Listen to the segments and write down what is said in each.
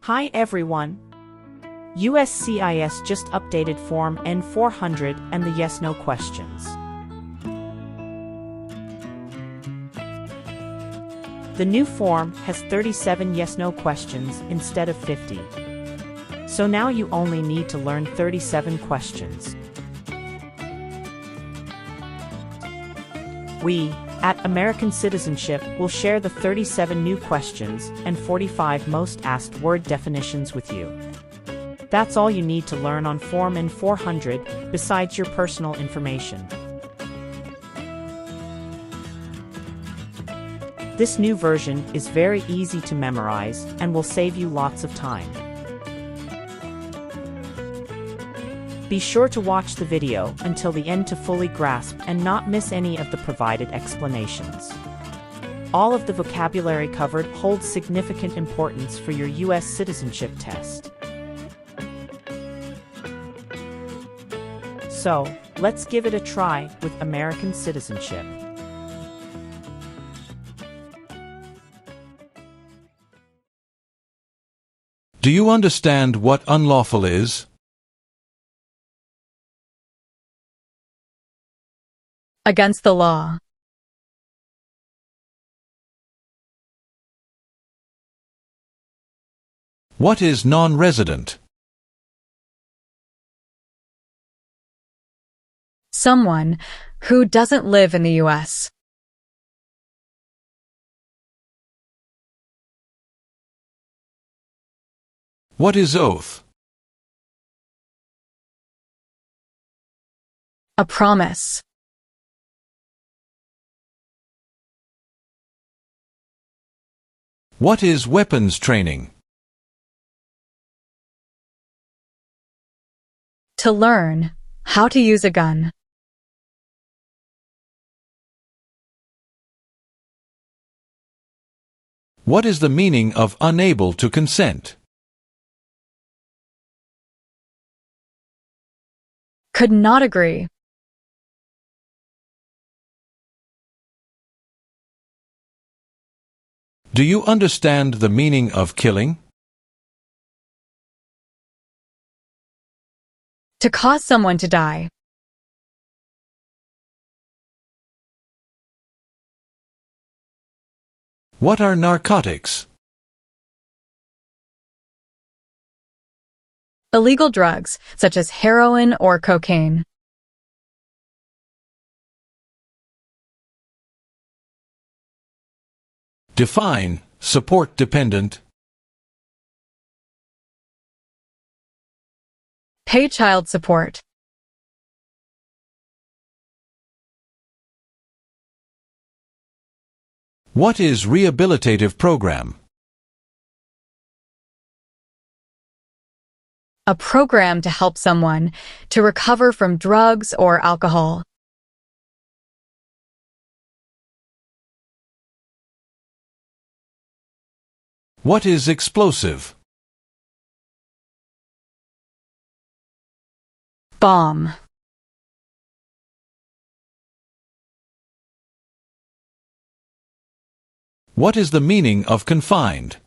Hi everyone. USCIS just updated Form N400 and the yes-no questions. The new form has 37 yes-no questions instead of 50. So now you only need to learn 37 questions. We, at American Citizenship, will share the 37 new questions and 45 most asked word definitions with you. That's all you need to learn on Form N400, besides your personal information. This new version is very easy to memorize and will save you lots of time. Be sure to watch the video until the end to fully grasp and not miss any of the provided explanations. All of the vocabulary covered holds significant importance for your U.S. citizenship test. So, let's give it a try with American Citizenship. Do you understand what unlawful is? Against the law. What is non-resident? Someone who doesn't live in the U.S. What is oath? A promise. What is weapons training? To learn how to use a gun. What is the meaning of unable to consent? Could not agree. Do you understand the meaning of killing? To cause someone to die. What are narcotics? Illegal drugs, such as heroin or cocaine. Define support dependent. Pay child support. What is rehabilitative program? A program to help someone to recover from drugs or alcohol. What is explosive? Bomb. What is the meaning of confined?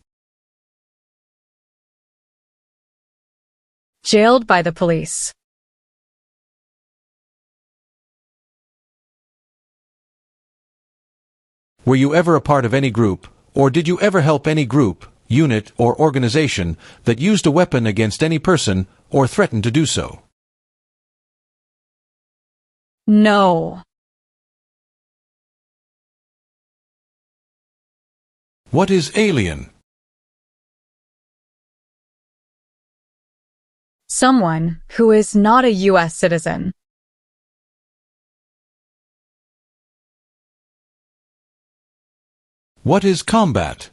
Jailed by the police. Were you ever a part of any group, or did you ever help any group, unit, or organization that used a weapon against any person or threatened to do so? No. What is alien? Someone who is not a U.S. citizen. What is combat?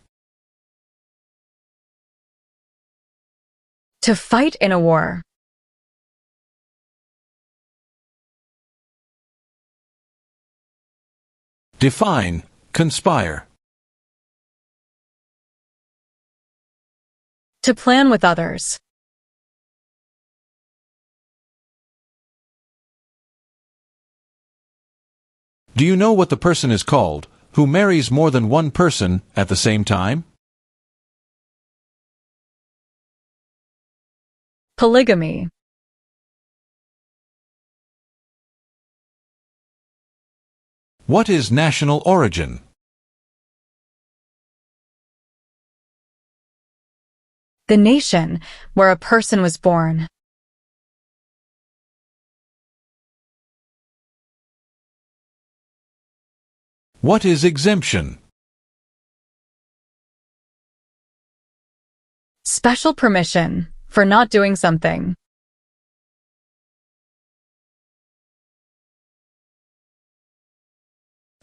To fight in a war. Define conspire. To plan with others. Do you know what the person is called who marries more than one person at the same time? Polygamy. What is national origin? The nation where a person was born. What is exemption? Special permission for not doing something.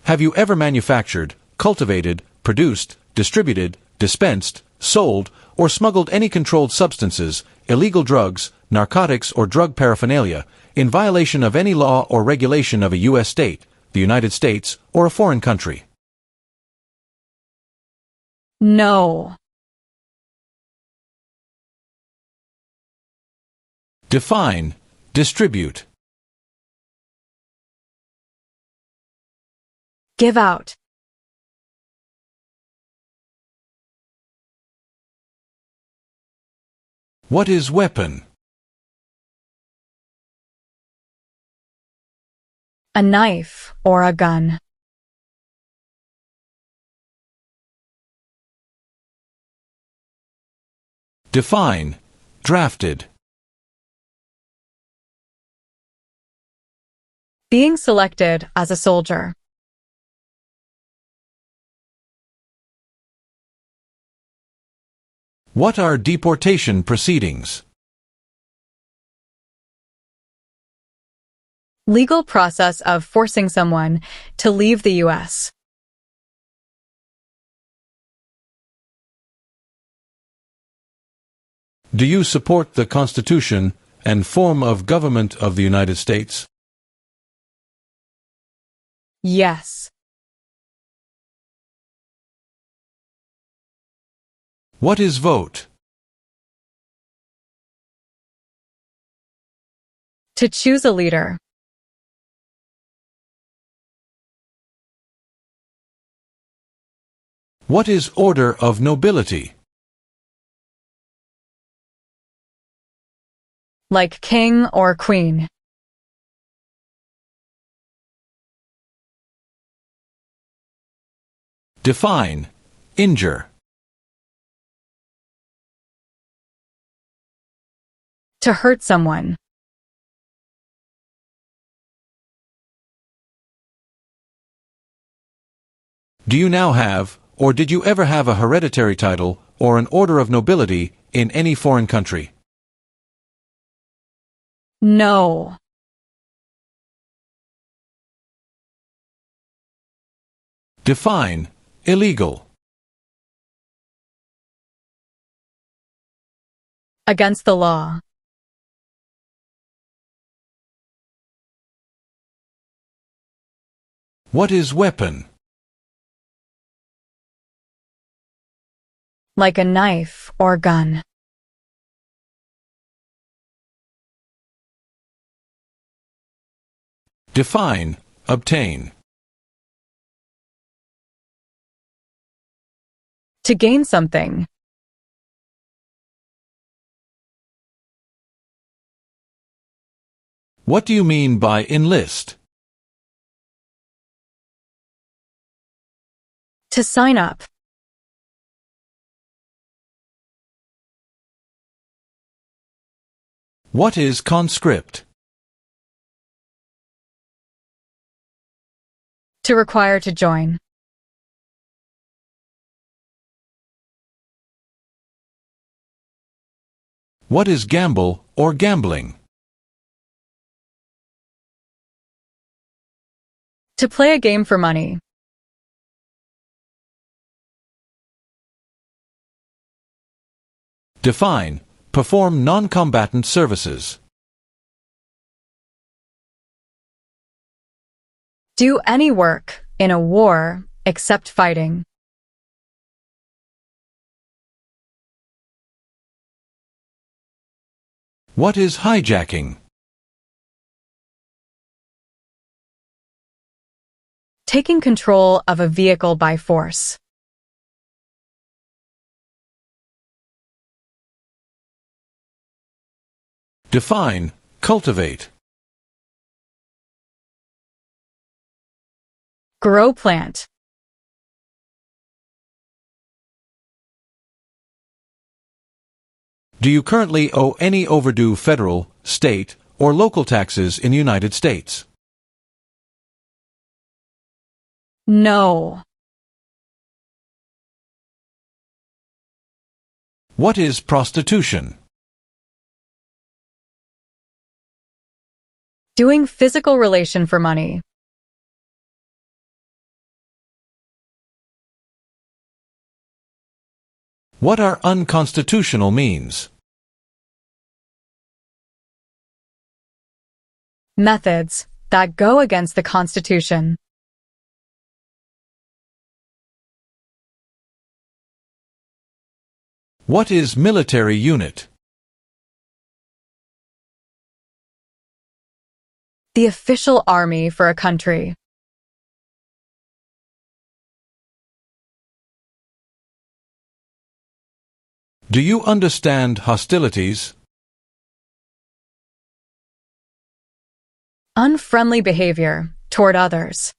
Have you ever manufactured, cultivated, produced, distributed, dispensed, sold, or smuggled any controlled substances, illegal drugs, narcotics, or drug paraphernalia in violation of any law or regulation of a U.S. state, the United States, or a foreign country? No. Define, distribute. Give out. What is weapon? A knife or a gun. Define, drafted. Being selected as a soldier. What are deportation proceedings? Legal process of forcing someone to leave the U.S. Do you support the Constitution and form of government of the United States? Yes. What is vote? To choose a leader. What is order of nobility? Like king or queen. Define, injure. To hurt someone. Do you now have, or did you ever have a hereditary title or an order of nobility in any foreign country? No. Define, illegal. Against the law. What is weapon? Like a knife or gun. Define, obtain. To gain something. What do you mean by enlist? To sign up. What is conscript? To require to join. What is gamble or gambling? To play a game for money. Define, perform non-combatant services. Do any work in a war except fighting. What is hijacking? Taking control of a vehicle by force. Define, cultivate. Grow plant. Do you currently owe any overdue federal, state, or local taxes in the United States? No. What is prostitution? Doing physical relation for money. What are unconstitutional means? Methods that go against the Constitution. What is military unit? The official army for a country. Do you understand hostilities? Unfriendly behavior toward others.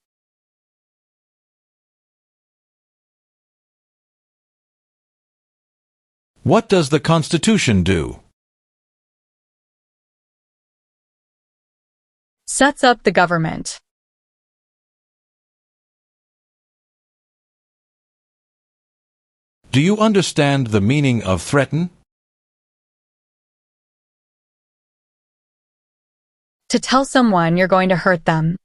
What does the Constitution do? Sets up the government. Do you understand the meaning of threaten? To tell someone you're going to hurt them.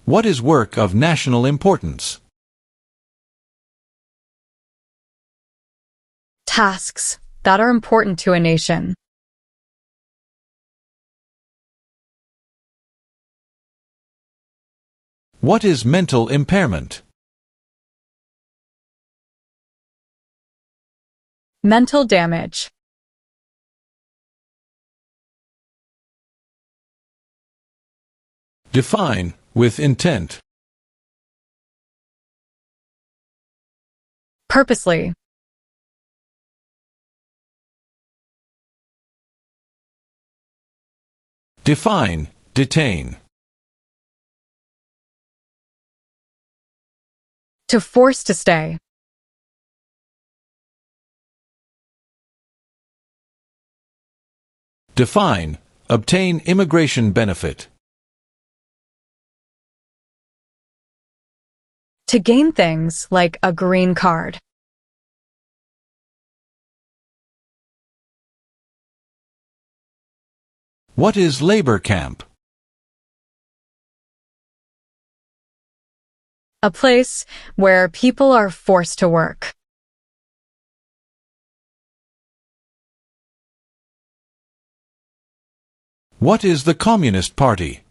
What is work of national importance? Tasks that are important to a nation. What is mental impairment? Mental damage. Define, with intent. Purposely. Define, detain. To force to stay. Define, obtain immigration benefit. To gain things like a green card. What is labor camp? A place where people are forced to work. What is the Communist Party?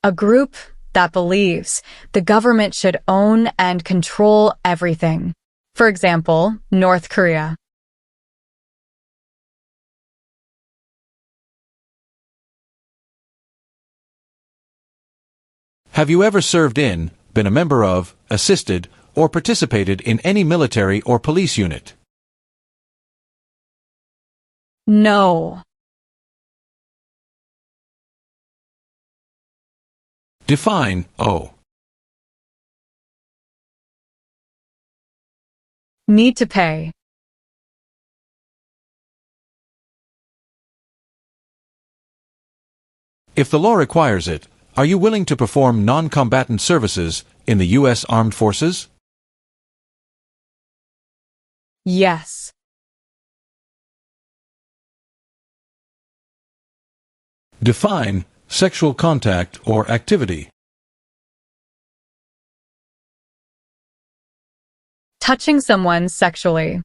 A group that believes the government should own and control everything. For example, North Korea. Have you ever served in, been a member of, assisted, or participated in any military or police unit? No. Define, owe. Need to pay. If the law requires it, are you willing to perform non-combatant services in the U.S. Armed Forces? Yes. Define, sexual contact or activity. Touching someone sexually.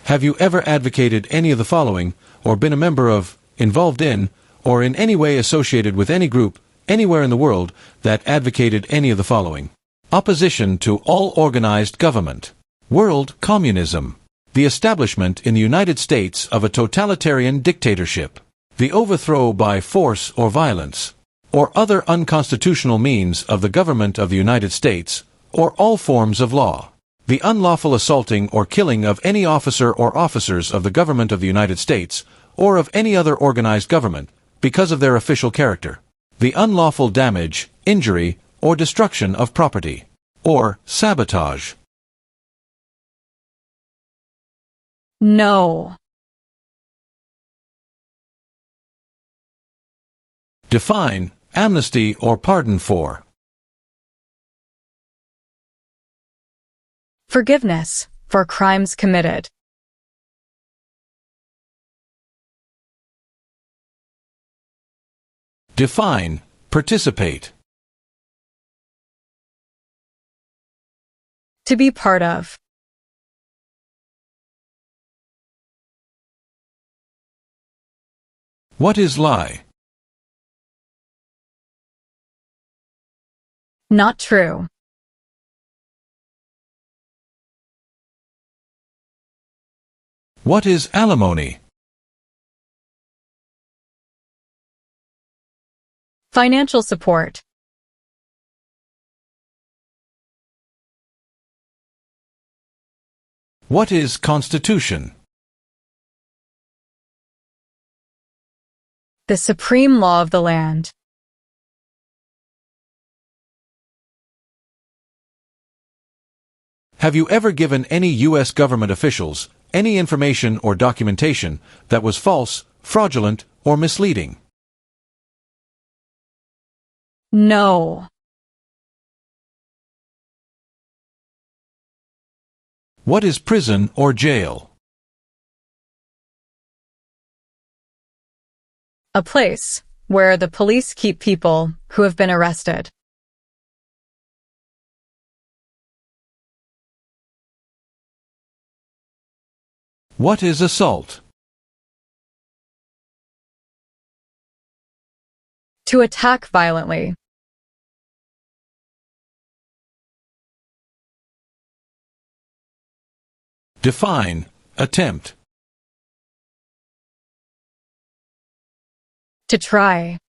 Have you ever advocated any of the following, or been a member of, involved in, or in any way associated with any group, anywhere in the world, that advocated any of the following? Opposition to all organized government. World communism. The the establishment in the United States of a totalitarian dictatorship, the overthrow by force or violence, or other unconstitutional means of the government of the United States, or all forms of law, the unlawful assaulting or killing of any officer or officers of the government of the United States, or of any other organized government, because of their official character, the unlawful damage, injury, or destruction of property, or sabotage. No. Define, amnesty or pardon for. Forgiveness for crimes committed. Define, participate. To be part of. What is lie? Not true. What is alimony? Financial support. What is constitution? The supreme law of the land. Have you ever given any U.S. government officials any information or documentation that was false, fraudulent, or misleading? No. What is prison or jail? A place where the police keep people who have been arrested. What is assault? To attack violently. Define, attempt. To try.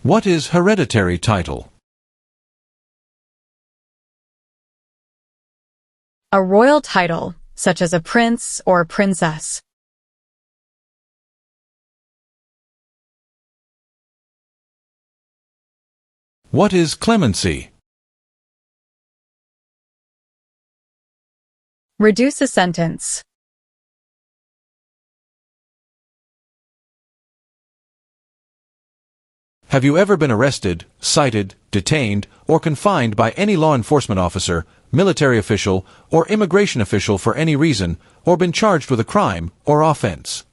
What is hereditary title? A royal title, such as a prince or princess. What is clemency? Reduce a sentence. Have you ever been arrested, cited, detained, or confined by any law enforcement officer, military official, or immigration official for any reason, or been charged with a crime or offense?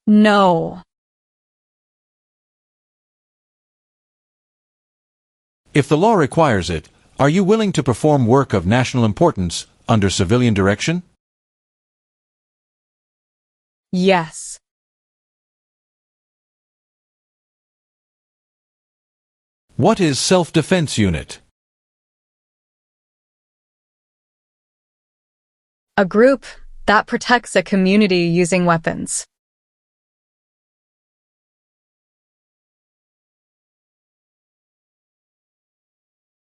No. If the law requires it, are you willing to perform work of national importance under civilian direction? Yes. What is self-defense unit? A group that protects a community using weapons.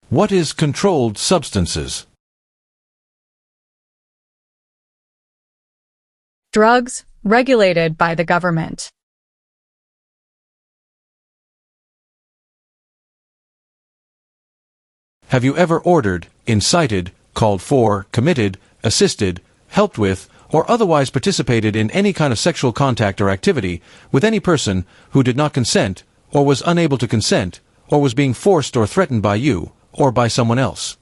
What is controlled substances? Drugs regulated by the government. Have you ever ordered, incited, called for, committed, assisted, helped with, or otherwise participated in any kind of sexual contact or activity with any person who did not consent, or was unable to consent, or was being forced or threatened by you, or by someone else?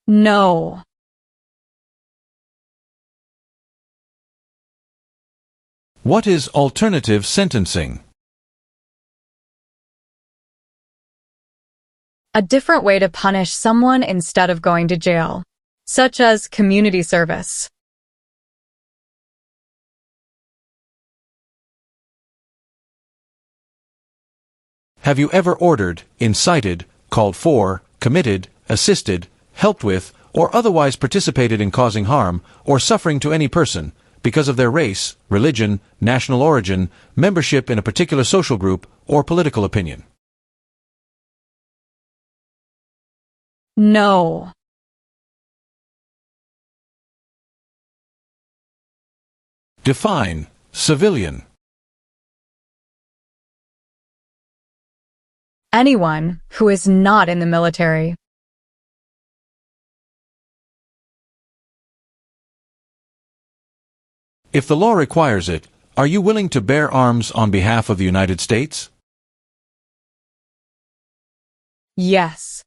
No. What is alternative sentencing? A different way to punish someone instead of going to jail, such as community service. Have you ever ordered, incited, called for, committed, assisted, helped with, or otherwise participated in causing harm or suffering to any person because of their race, religion, national origin, membership in a particular social group, or political opinion? No. Define civilian. Anyone who is not in the military. If the law requires it, are you willing to bear arms on behalf of the United States? Yes.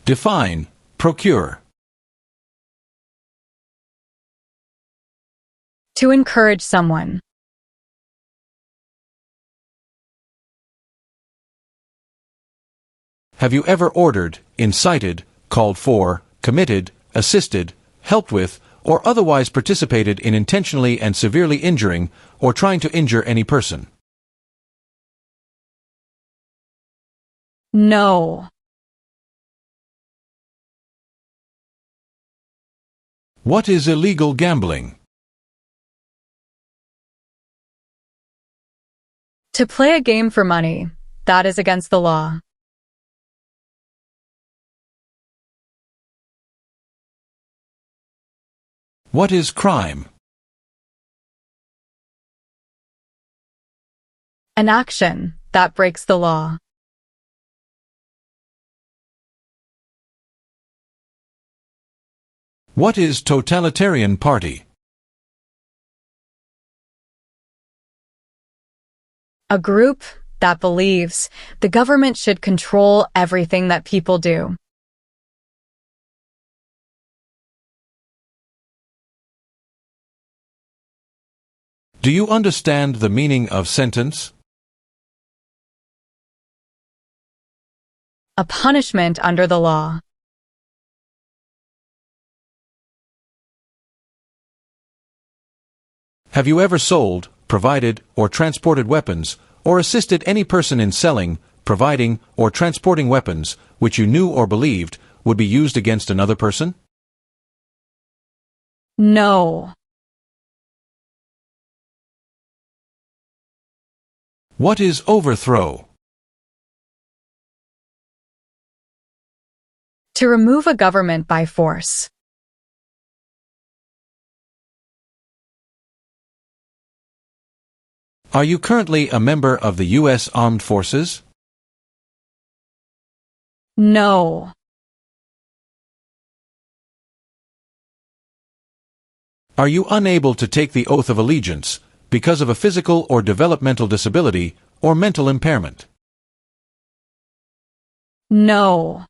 Define procure. To encourage someone. Have you ever ordered, incited, called for, committed, assisted, helped with, or otherwise participated in intentionally and severely injuring or trying to injure any person? No. What is illegal gambling? To play a game for money. That is against the law. What is crime? An action that breaks the law. What is totalitarian party? A group that believes the government should control everything that people do. Do you understand the meaning of sentence? A punishment under the law. Have you ever sold, provided, or transported weapons, or assisted any person in selling, providing, or transporting weapons which you knew or believed would be used against another person? No. What is overthrow? To remove a government by force. Are you currently a member of the U.S. Armed Forces? No. Are you unable to take the oath of allegiance because of a physical or developmental disability or mental impairment? No.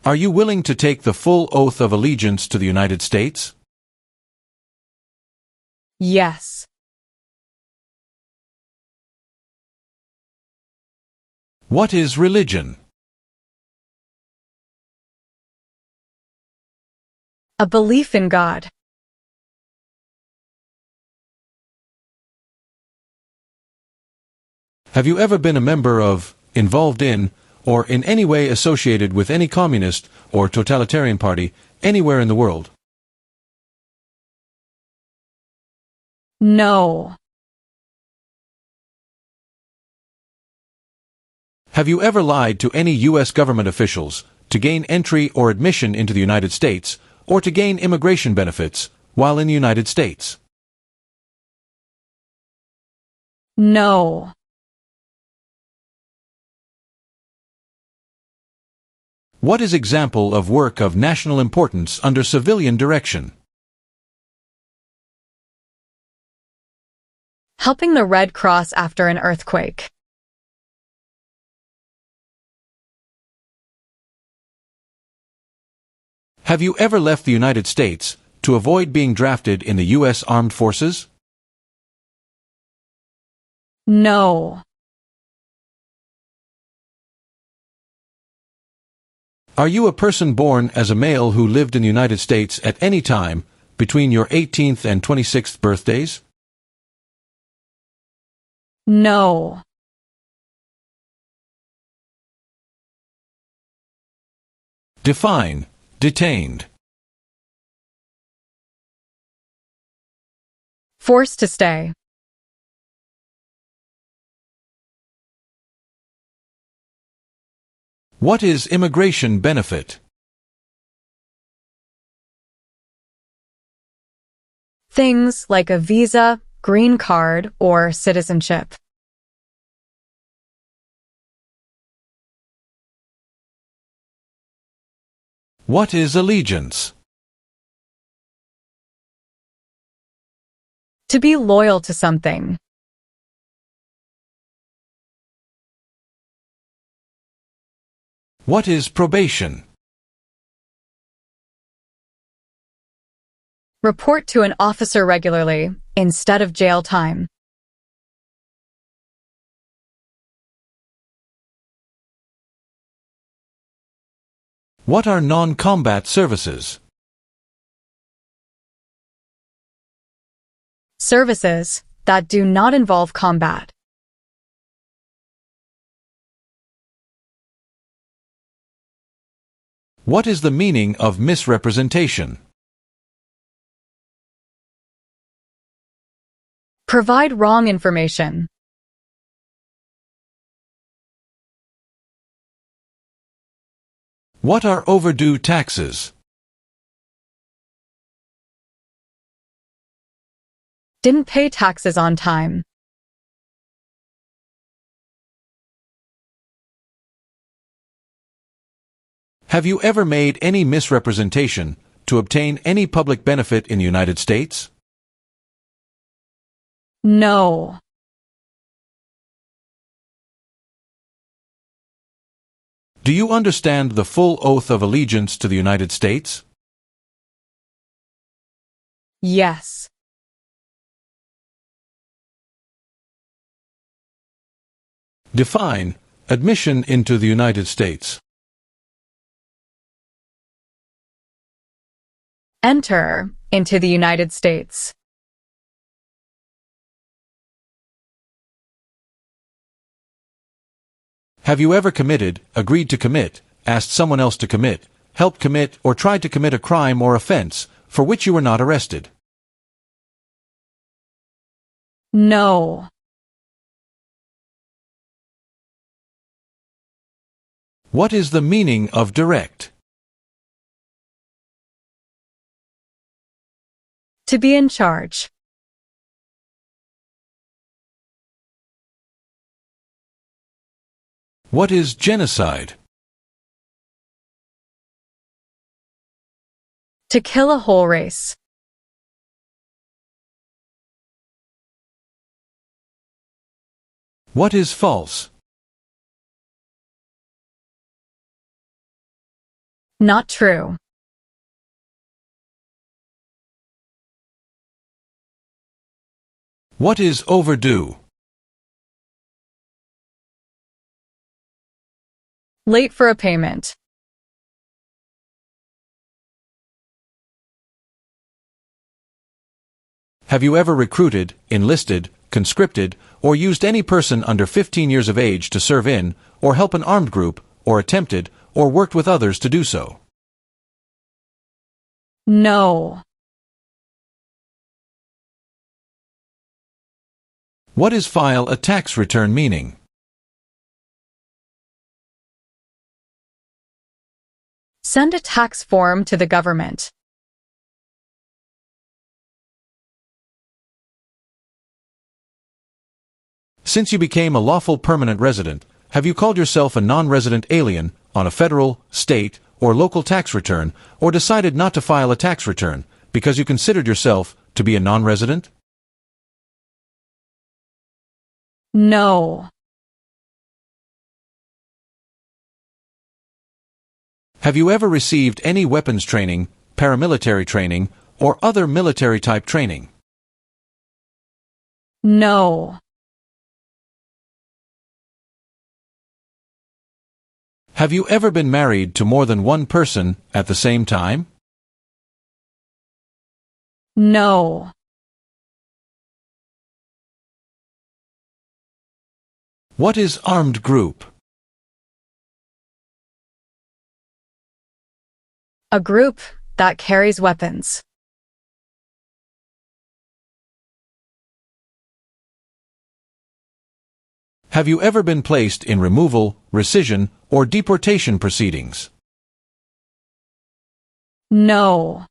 Are you willing to take the full oath of allegiance to the United States? Yes. What is religion? A belief in God. Have you ever been a member of, involved in, or in any way associated with any communist or totalitarian party anywhere in the world? No. Have you ever lied to any U.S. government officials to gain entry or admission into the United States or to gain immigration benefits while in the United States? No. What is example of work of national importance under civilian direction? Helping the Red Cross after an earthquake. Have you ever left the United States to avoid being drafted in the U.S. Armed Forces? No. Are you a person born as a male who lived in the United States at any time between your 18th and 26th birthdays? No. Define detained. Forced to stay. What is immigration benefit? Things like a visa, green card, or citizenship. What is allegiance? To be loyal to something. What is probation? Report to an officer regularly, instead of jail time. What are non-combat services? Services that do not involve combat. What is the meaning of misrepresentation? Provide wrong information. What are overdue taxes? Didn't pay taxes on time. Have you ever made any misrepresentation to obtain any public benefit in the United States? No. Do you understand the full oath of allegiance to the United States? Yes. Define admission into the United States. Enter into the United States. Have you ever committed, agreed to commit, asked someone else to commit, helped commit, or tried to commit a crime or offense for which you were not arrested? No. What is the meaning of direct? To be in charge. What is genocide? To kill a whole race. What is false? Not true. What is overdue? Late for a payment. Have you ever recruited, enlisted, conscripted, or used any person under 15 years of age to serve in, or help an armed group, or attempted, or worked with others to do so? No. What is file a tax return meaning? Send a tax form to the government. Since you became a lawful permanent resident, have you called yourself a non-resident alien on a federal, state, or local tax return, or decided not to file a tax return because you considered yourself to be a non-resident? No. Have you ever received any weapons training, paramilitary training, or other military-type training? No. Have you ever been married to more than one person at the same time? No. What is armed group? A group that carries weapons. Have you ever been placed in removal, rescission, or deportation proceedings? No.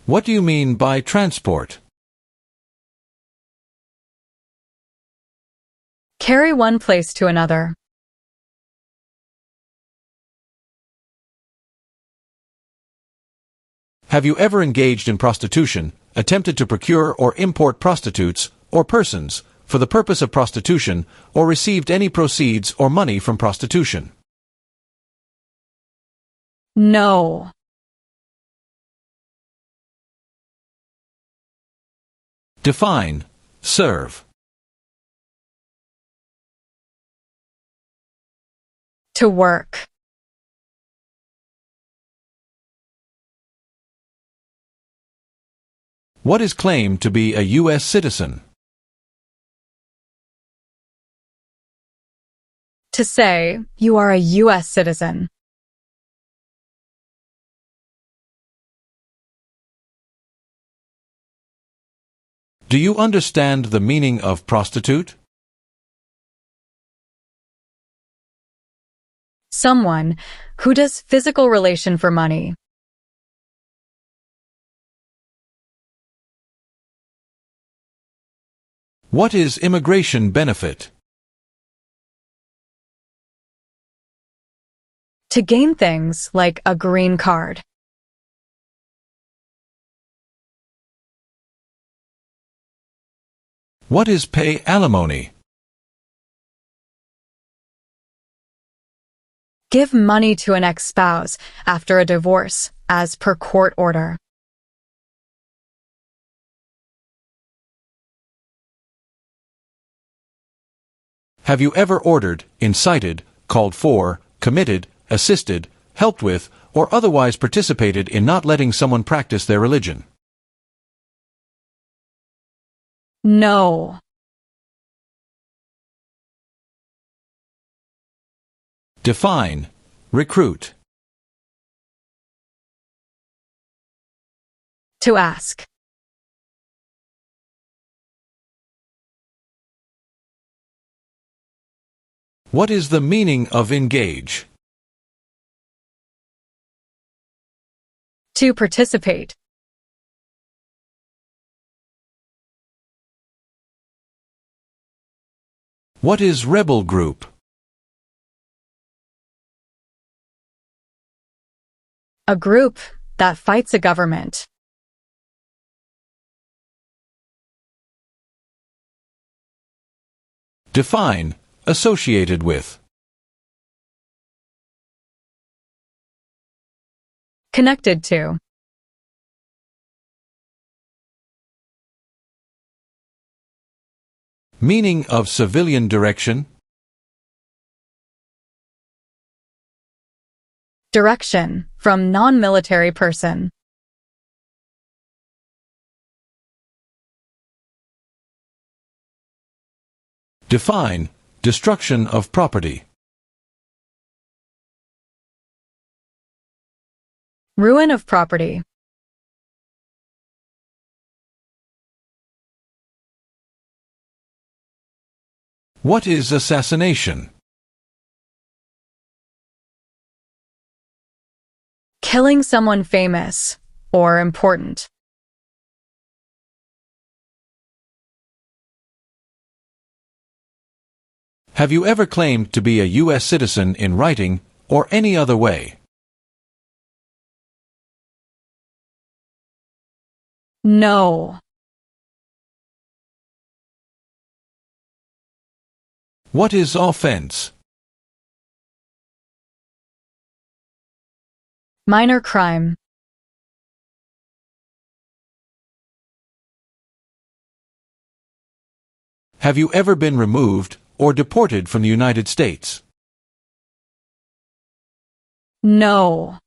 What do you mean by transport? Carry one place to another. Have you ever engaged in prostitution, attempted to procure or import prostitutes or persons for the purpose of prostitution, or received any proceeds or money from prostitution? No. Define, serve. To work. What is claimed to be a U.S. citizen? To say, you are a U.S. citizen. Do you understand the meaning of prostitute? Someone who does physical relation for money. What is immigration benefit? To gain things like a green card. What is pay alimony? Give money to an ex-spouse after a divorce, as per court order. Have you ever ordered, incited, called for, committed, assisted, helped with, or otherwise participated in not letting someone practice their religion? No. Define, recruit. To ask. What is the meaning of engage? To participate. What is rebel group? A group that fights a government. Define, associated with. Connected to. Meaning of civilian direction? Direction from non-military person. Define, destruction of property. Ruin of property. What is assassination? Killing someone famous or important. Have you ever claimed to be a U.S. citizen in writing or any other way? No. What is offense? Minor crime. Have you ever been removed or deported from the United States? No.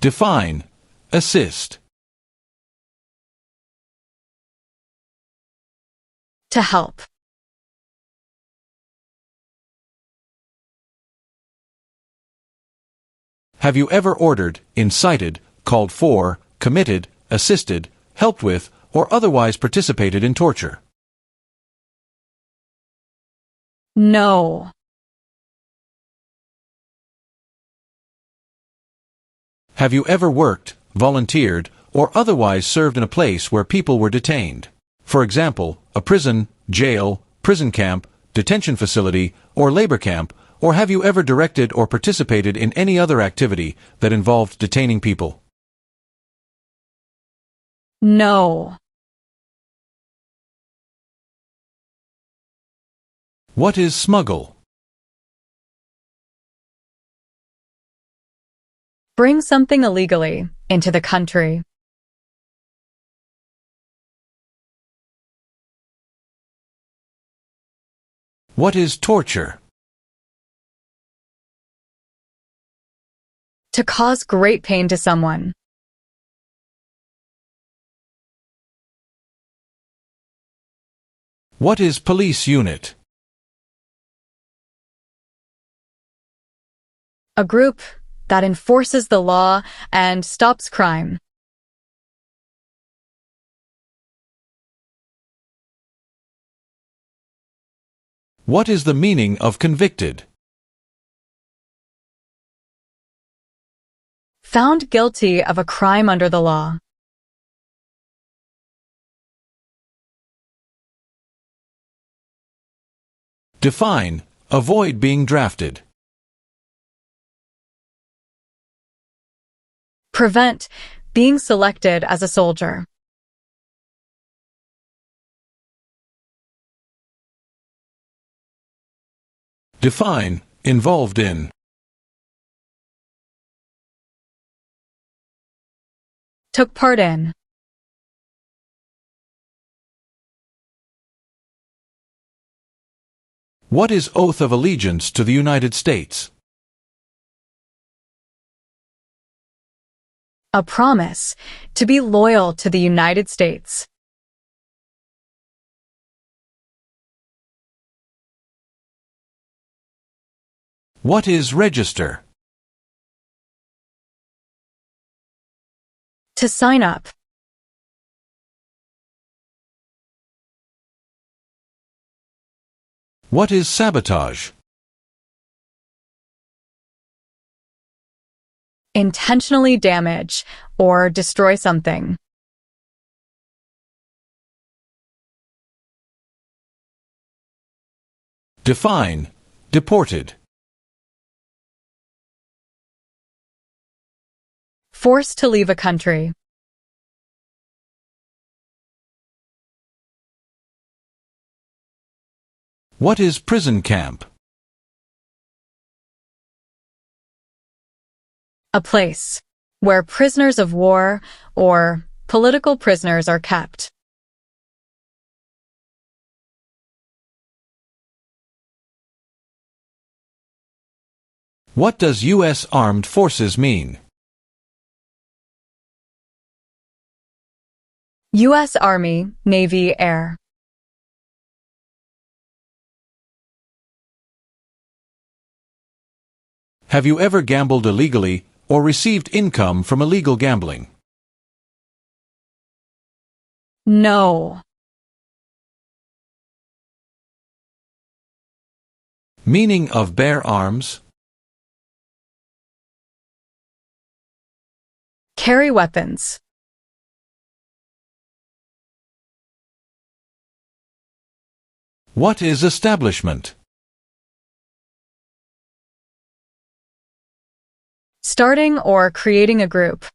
Define. Assist. To help. Have you ever ordered, incited, called for, committed, assisted, helped with, or otherwise participated in torture? No. Have you ever worked, volunteered, or otherwise served in a place where people were detained? For example, a prison, jail, prison camp, detention facility, or labor camp, or have you ever directed or participated in any other activity that involved detaining people? No. What is smuggle? Bring something illegally into the country. What is torture? To cause great pain to someone. What is police unit? A group that enforces the law and stops crime. What is the meaning of convicted? Found guilty of a crime under the law. Define. Avoid being drafted. Prevent being selected as a soldier. Define. Involved in. Took part in. What is oath of allegiance to the United States? A promise to be loyal to the United States. What is register? To sign up. What is sabotage? Intentionally damage or destroy something. Define. Deported. Forced to leave a country. What is prison camp? A place where prisoners of war or political prisoners are kept. What does U.S. Armed Forces mean? U.S. Army, Navy, Air. Have you ever gambled illegally or received income from illegal gambling? No. Meaning of bear arms? Carry weapons. What is establishment? Starting or creating a group.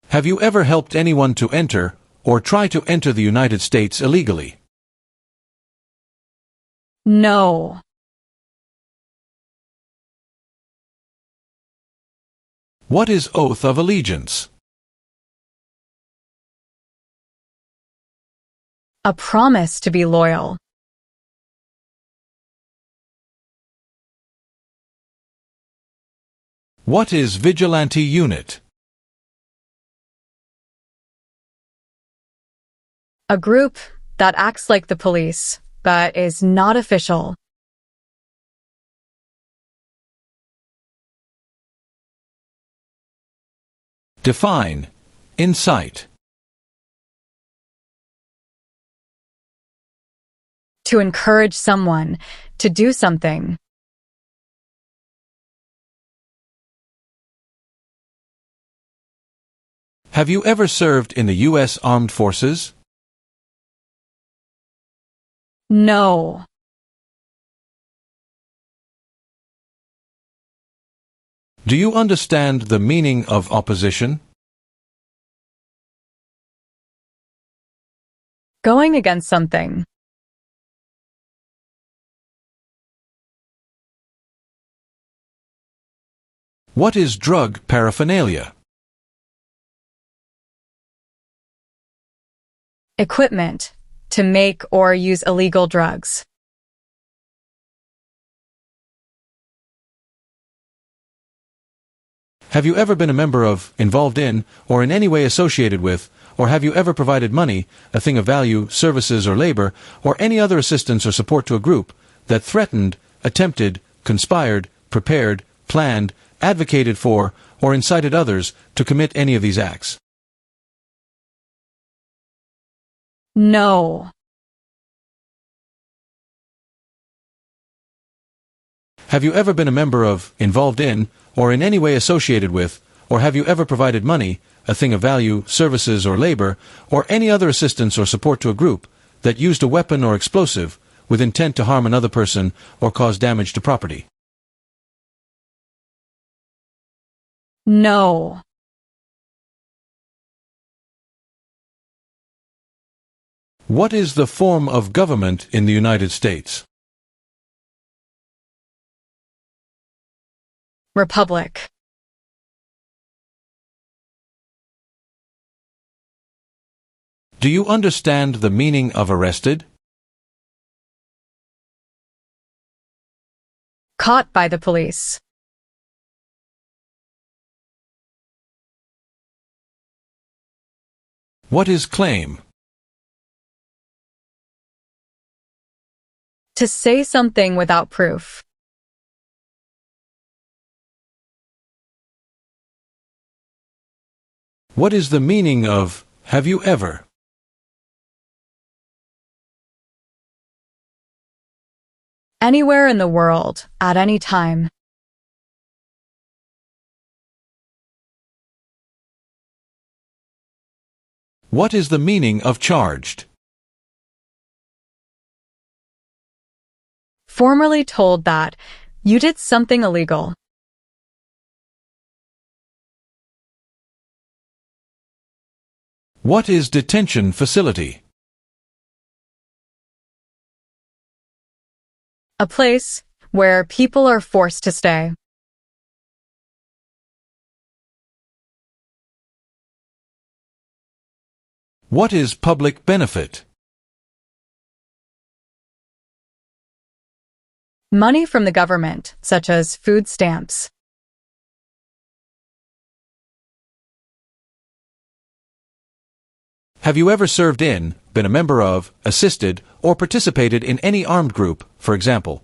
Have you ever helped anyone to enter or try to enter the United States illegally? No. What is oath of allegiance? A promise to be loyal. What is vigilante unit? A group that acts like the police, but is not official. Define. Incite. To encourage someone to do something. Have you ever served in the U.S. Armed Forces? No. Do you understand the meaning of opposition? Going against something. What is drug paraphernalia? Equipment to make or use illegal drugs. Have you ever been a member of, involved in, or in any way associated with, or have you ever provided money, a thing of value, services or labor, or any other assistance or support to a group that threatened, attempted, conspired, prepared, planned, advocated for, or incited others to commit any of these acts? No. Have you ever been a member of, involved in, or in any way associated with, or have you ever provided money, a thing of value, services or labor, or any other assistance or support to a group that used a weapon or explosive with intent to harm another person or cause damage to property? No. What is the form of government in the United States? Republic. Do you understand the meaning of arrested? Caught by the police. What is claim? To say something without proof. What is the meaning of have you ever? Anywhere in the world, at any time. What is the meaning of charged? Formally told that you did something illegal. What is detention facility? A place where people are forced to stay. What is public benefit? Money from the government, such as food stamps. Have you ever served in, been a member of, assisted, or participated in any armed group, for example,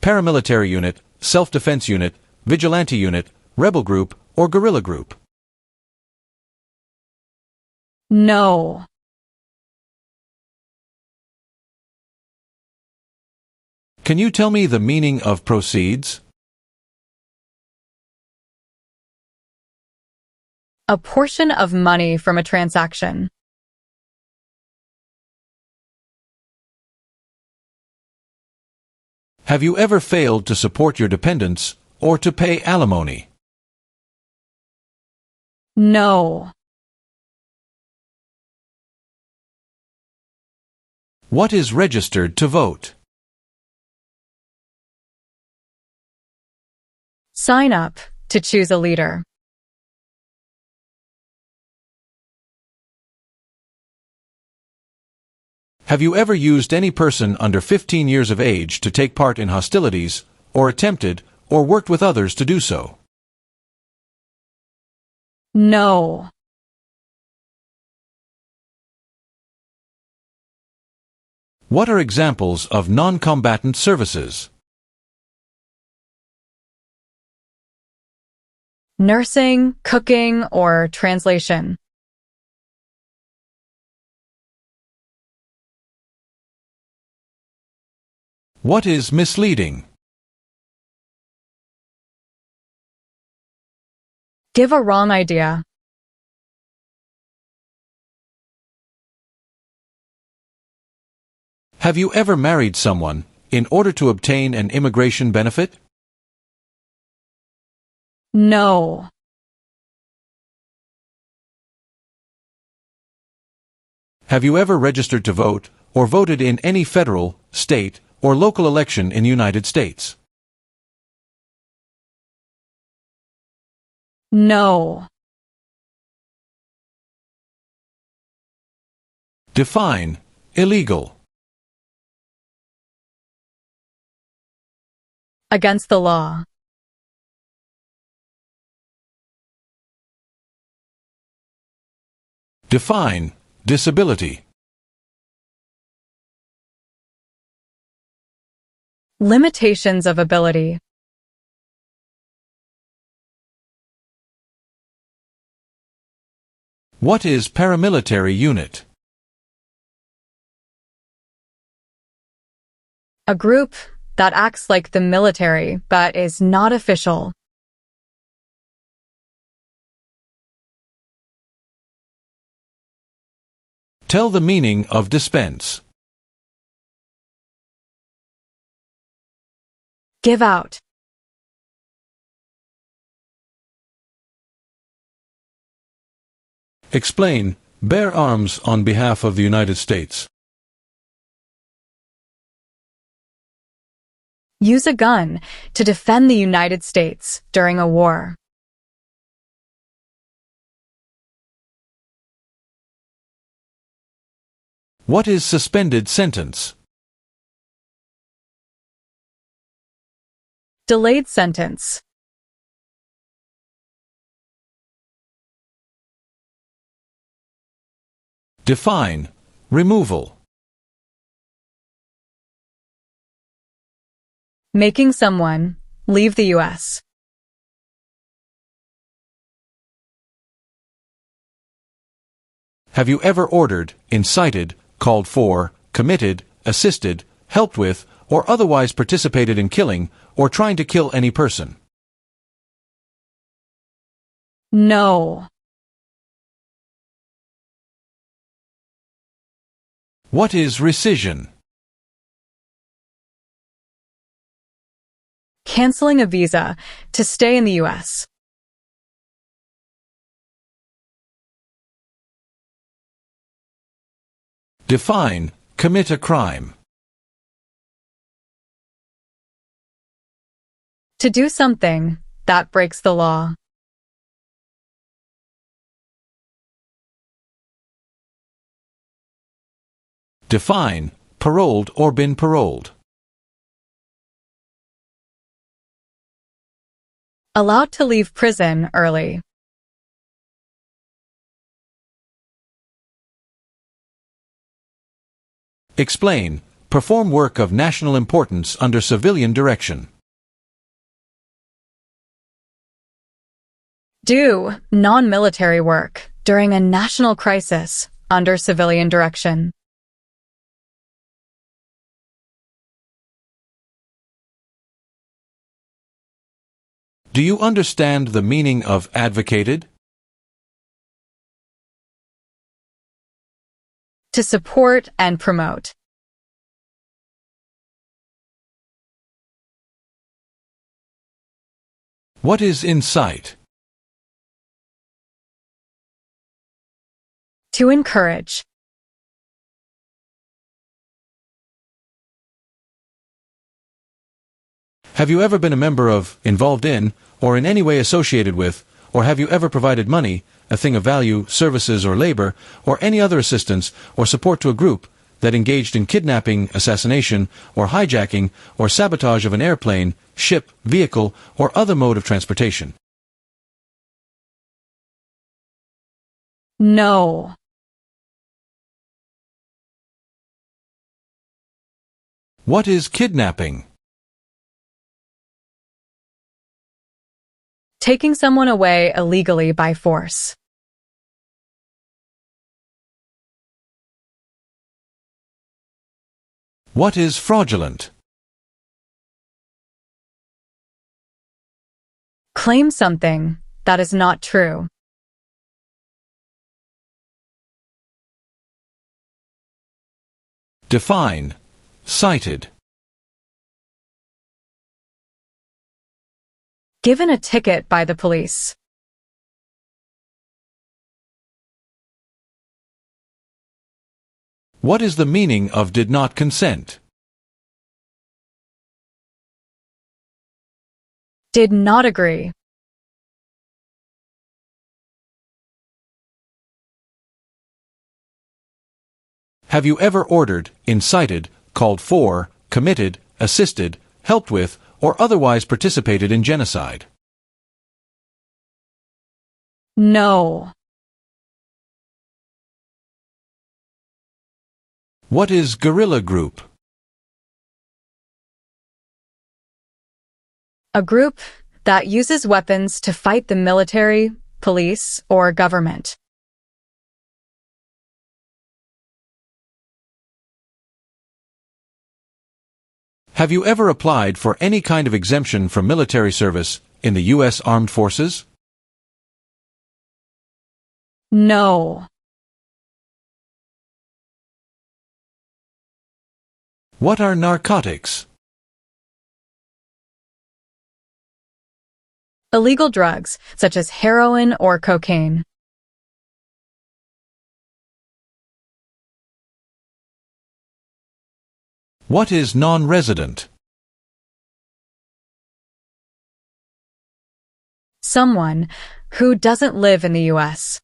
paramilitary unit, self-defense unit, vigilante unit, rebel group, or guerrilla group? No. Can you tell me the meaning of proceeds? A portion of money from a transaction. Have you ever failed to support your dependents or to pay alimony? No. What is registered to vote? Sign up to choose a leader. Have you ever used any person under 15 years of age to take part in hostilities, or attempted, or worked with others to do so? No. What are examples of non-combatant services? Nursing, cooking, or translation. What is misleading? Give a wrong idea. Have you ever married someone in order to obtain an immigration benefit? No. Have you ever registered to vote or voted in any federal, state, or local election in the United States? No. Define illegal. Against the law. Define disability. Limitations of ability. What is paramilitary unit? A group that acts like the military but is not official. Tell the meaning of dispense. Give out. Explain bear arms on behalf of the United States. Use a gun to defend the United States during a war. What is suspended sentence? Delayed sentence. Define removal. Making someone leave the U.S. Have you ever ordered, incited, called for, committed, assisted, helped with, or otherwise participated in killing, or trying to kill any person? No. What is rescission? Canceling a visa to stay in the U.S. Define commit a crime. To do something that breaks the law. Define paroled or been paroled. Allowed to leave prison early. Explain perform work of national importance under civilian direction. Do non-military work during a national crisis under civilian direction. Do you understand the meaning of advocated? To support and promote. What is incite? To encourage. Have you ever been a member of, involved in, or in any way associated with, or have you ever provided money, a thing of value, services or labor, or any other assistance or support to a group that engaged in kidnapping, assassination, or hijacking, or sabotage of an airplane, ship, vehicle, or other mode of transportation. No. What is kidnapping? Taking someone away illegally by force. What is fraudulent? Claim something that is not true. Define. Cited. Given a ticket by the police. What is the meaning of did not consent? Did not agree. Have you ever ordered, incited, called for, committed, assisted, helped with, or otherwise participated in genocide? No. What is guerrilla group? A group that uses weapons to fight the military, police, or government. Have you ever applied for any kind of exemption from military service in the U.S. Armed Forces? No. What are narcotics? Illegal drugs, such as heroin or cocaine. What is non-resident? Someone who doesn't live in the U.S.